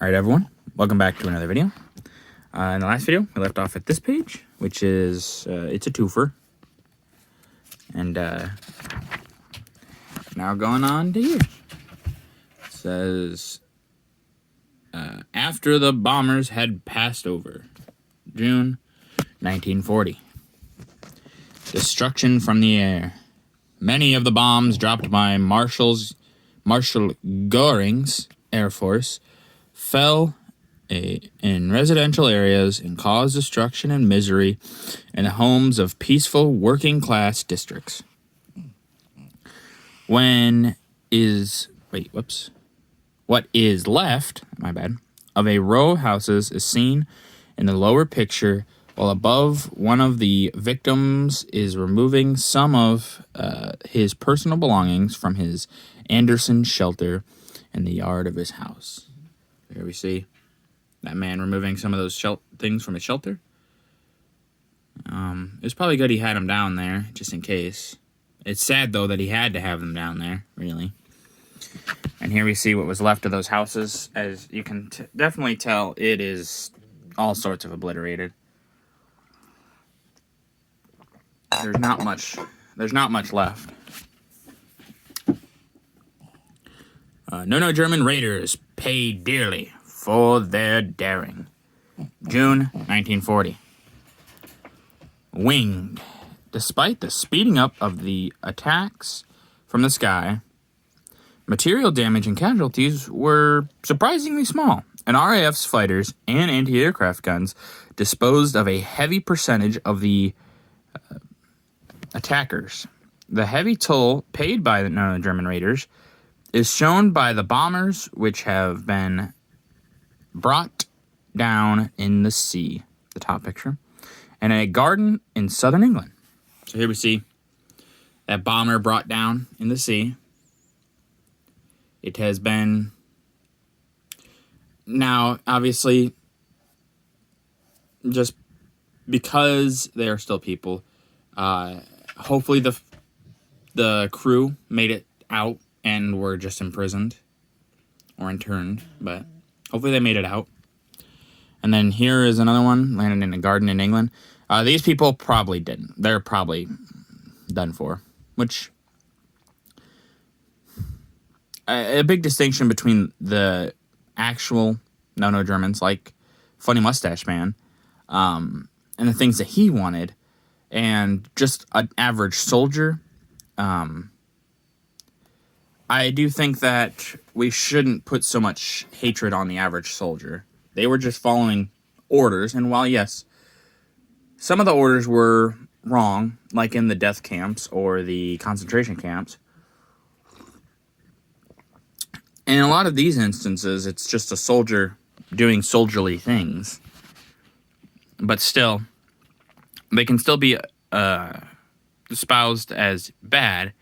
Alright everyone, welcome back to another video. In the last video, we left off at this page, which is, it's a twofer. And, now going on to here. It says, after the bombers had passed over, June 1940. Destruction from the air. Many of the bombs dropped by Marshal Göring's Air Force fell in residential areas and caused destruction and misery in the homes of peaceful working-class districts. What is left, of a row of houses is seen in the lower picture, while above one of the victims is removing some of his personal belongings from his Anderson shelter in the yard of his house. Here we see that man removing some of those things from his shelter. It was probably good he had them down there, just in case. It's sad, though, that he had to have them down there, really. And here we see what was left of those houses. As you can definitely tell, it is all sorts of obliterated. There's not much left. No German raiders pay dearly for their daring. June 1940. Winged. Despite the speeding up of the attacks from the sky, material damage and casualties were surprisingly small, and RAF's fighters and anti-aircraft guns disposed of a heavy percentage of the attackers. The heavy toll paid by the German raiders is shown by the bombers which have been brought down in the sea, the top picture, and a garden in southern England. So here we see that bomber brought down in the sea. It has been, now obviously, just because they are still people, hopefully the crew made it out and were just imprisoned or interned, but hopefully they made it out. And then here is another one, landed in a garden in England. These people probably didn't. They're probably done for, which a big distinction between the actual no Germans, like Funny Mustache Man, and the things that he wanted, and just an average soldier. I do think that we shouldn't put so much hatred on the average soldier. They were just following orders, and while, yes, some of the orders were wrong, like in the death camps or the concentration camps, in a lot of these instances, it's just a soldier doing soldierly things. But still, they can still be espoused as bad,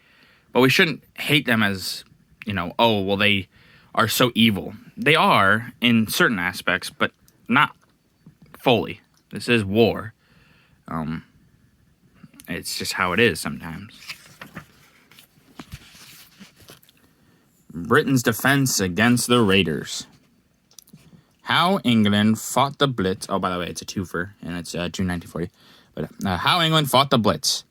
but we shouldn't hate them as, oh, well, they are so evil. They are in certain aspects, but not fully. This is war. It's just how it is sometimes. Britain's defense against the raiders. How England fought the Blitz. Oh, by the way, it's a twofer, and it's June 1940. But how England fought the Blitz.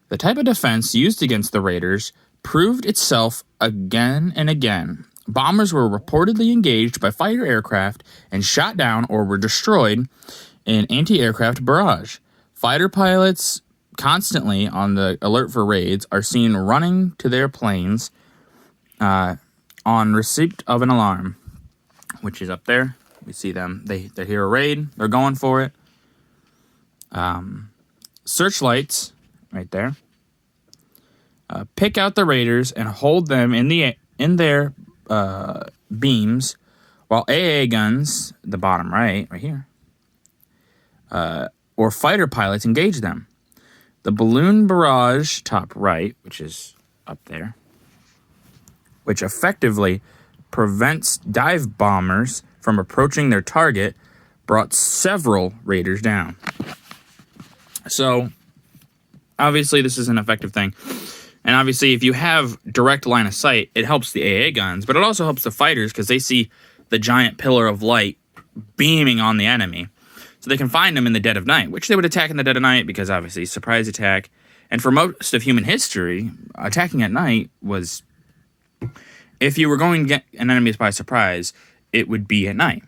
The type of defense used against the raiders proved itself again and again. Bombers were reportedly engaged by fighter aircraft and shot down or were destroyed in anti-aircraft barrage. Fighter pilots, constantly on the alert for raids, are seen running to their planes on receipt of an alarm, which is up there. We see them. They hear a raid. They're going for it. Searchlights, right there, pick out the raiders and hold them in their beams, while AA guns, the bottom right here, or fighter pilots engage them. The balloon barrage, top right, which is up there, which effectively prevents dive bombers from approaching their target, brought several raiders down. So, obviously, this is an effective thing. And obviously, if you have direct line of sight, it helps the AA guns, but it also helps the fighters because they see the giant pillar of light beaming on the enemy. So they can find them in the dead of night, which they would attack in the dead of night because obviously surprise attack. And for most of human history, attacking at night was, if you were going to get an enemy by surprise, it would be at night.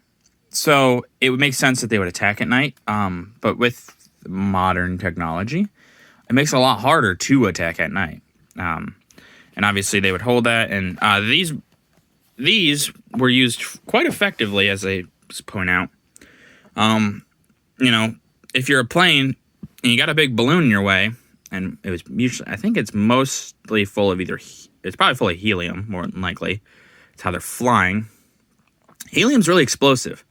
So it would make sense that they would attack at night. But with modern technology, it makes it a lot harder to attack at night. And obviously they would hold that. And these were used quite effectively, as they point out. You know, if you're a plane and you got a big balloon in your way, and it was usually, I think it's mostly full of it's probably full of helium, more than likely. It's how they're flying. Helium's really explosive.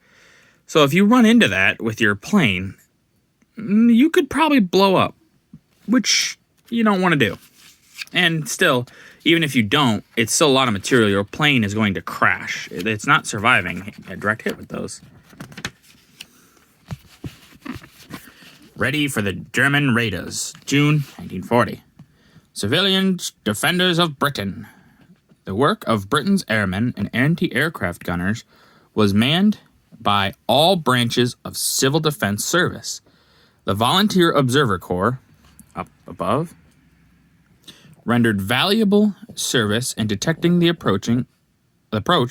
So if you run into that with your plane, you could probably blow up, which you don't want to do. And still, even if you don't, it's still a lot of material. Your plane is going to crash. It's not surviving a direct hit with those. Ready for the German raiders, June 1940. Civilian defenders of Britain. The work of Britain's airmen and anti-aircraft gunners was manned by all branches of civil defense service. The Volunteer Observer Corps, up above, rendered valuable service in detecting the approach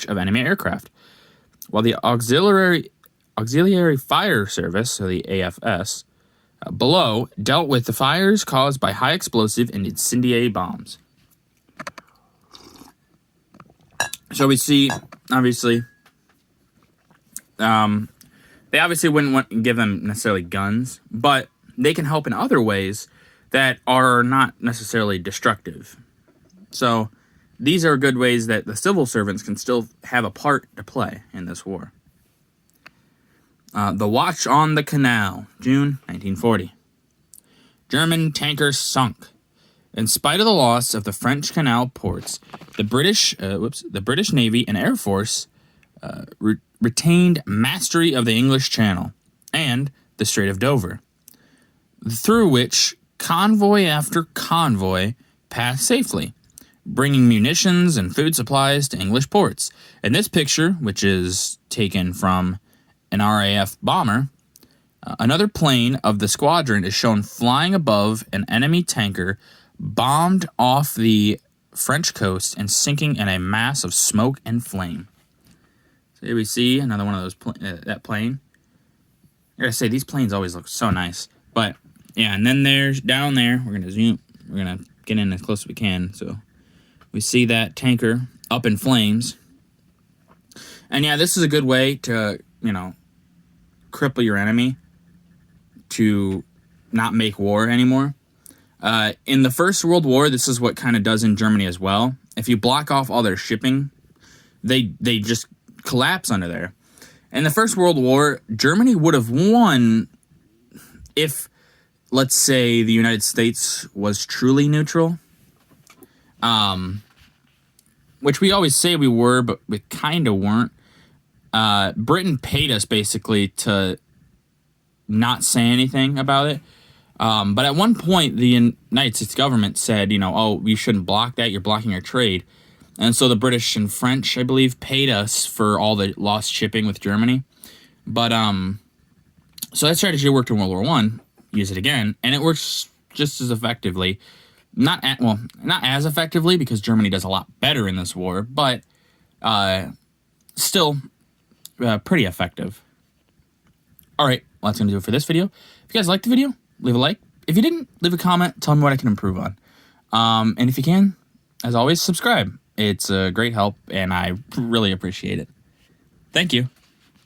of enemy aircraft, while the Auxiliary Fire Service, so the AFS, below dealt with the fires caused by high explosive and incendiary bombs. So we see, obviously, they obviously wouldn't give them necessarily guns, but they can help in other ways that are not necessarily destructive. So these are good ways that the civil servants can still have a part to play in this war. The Watch on the Canal, June 1940. German tanker sunk. In spite of the loss of the French canal ports, the British Navy and Air Force retained mastery of the English Channel and the Strait of Dover, through which convoy after convoy passed safely, bringing munitions and food supplies to English ports. In this picture, which is taken from an RAF bomber, another plane of the squadron is shown flying above an enemy tanker bombed off the French coast and sinking in a mass of smoke and flame. So here we see another one of those that plane. I gotta say, these planes always look so nice. But yeah, and then there's down there, we're gonna zoom, we're gonna get in as close as we can. So we see that tanker up in flames. And yeah, this is a good way to, cripple your enemy to not make war anymore. In the First World War, this is what kind of does in Germany as well. If you block off all their shipping, they just collapse under there. In the First World War, Germany would have won if, let's say, the United States was truly neutral. Which we always say we were, but we kind of weren't. Britain paid us basically to not say anything about it. But at one point, the United States government said, oh, you shouldn't block that. You're blocking our trade. And so the British and French, I believe, paid us for all the lost shipping with Germany. But so that strategy worked in World War I. Use it again, and it works just as effectively. Not as effectively because Germany does a lot better in this war, but still pretty effective. All right, well, that's going to do it for this video. If you guys liked the video, leave a like. If you didn't, leave a comment. Tell me what I can improve on. And if you can, as always, subscribe. It's a great help, and I really appreciate it. Thank you.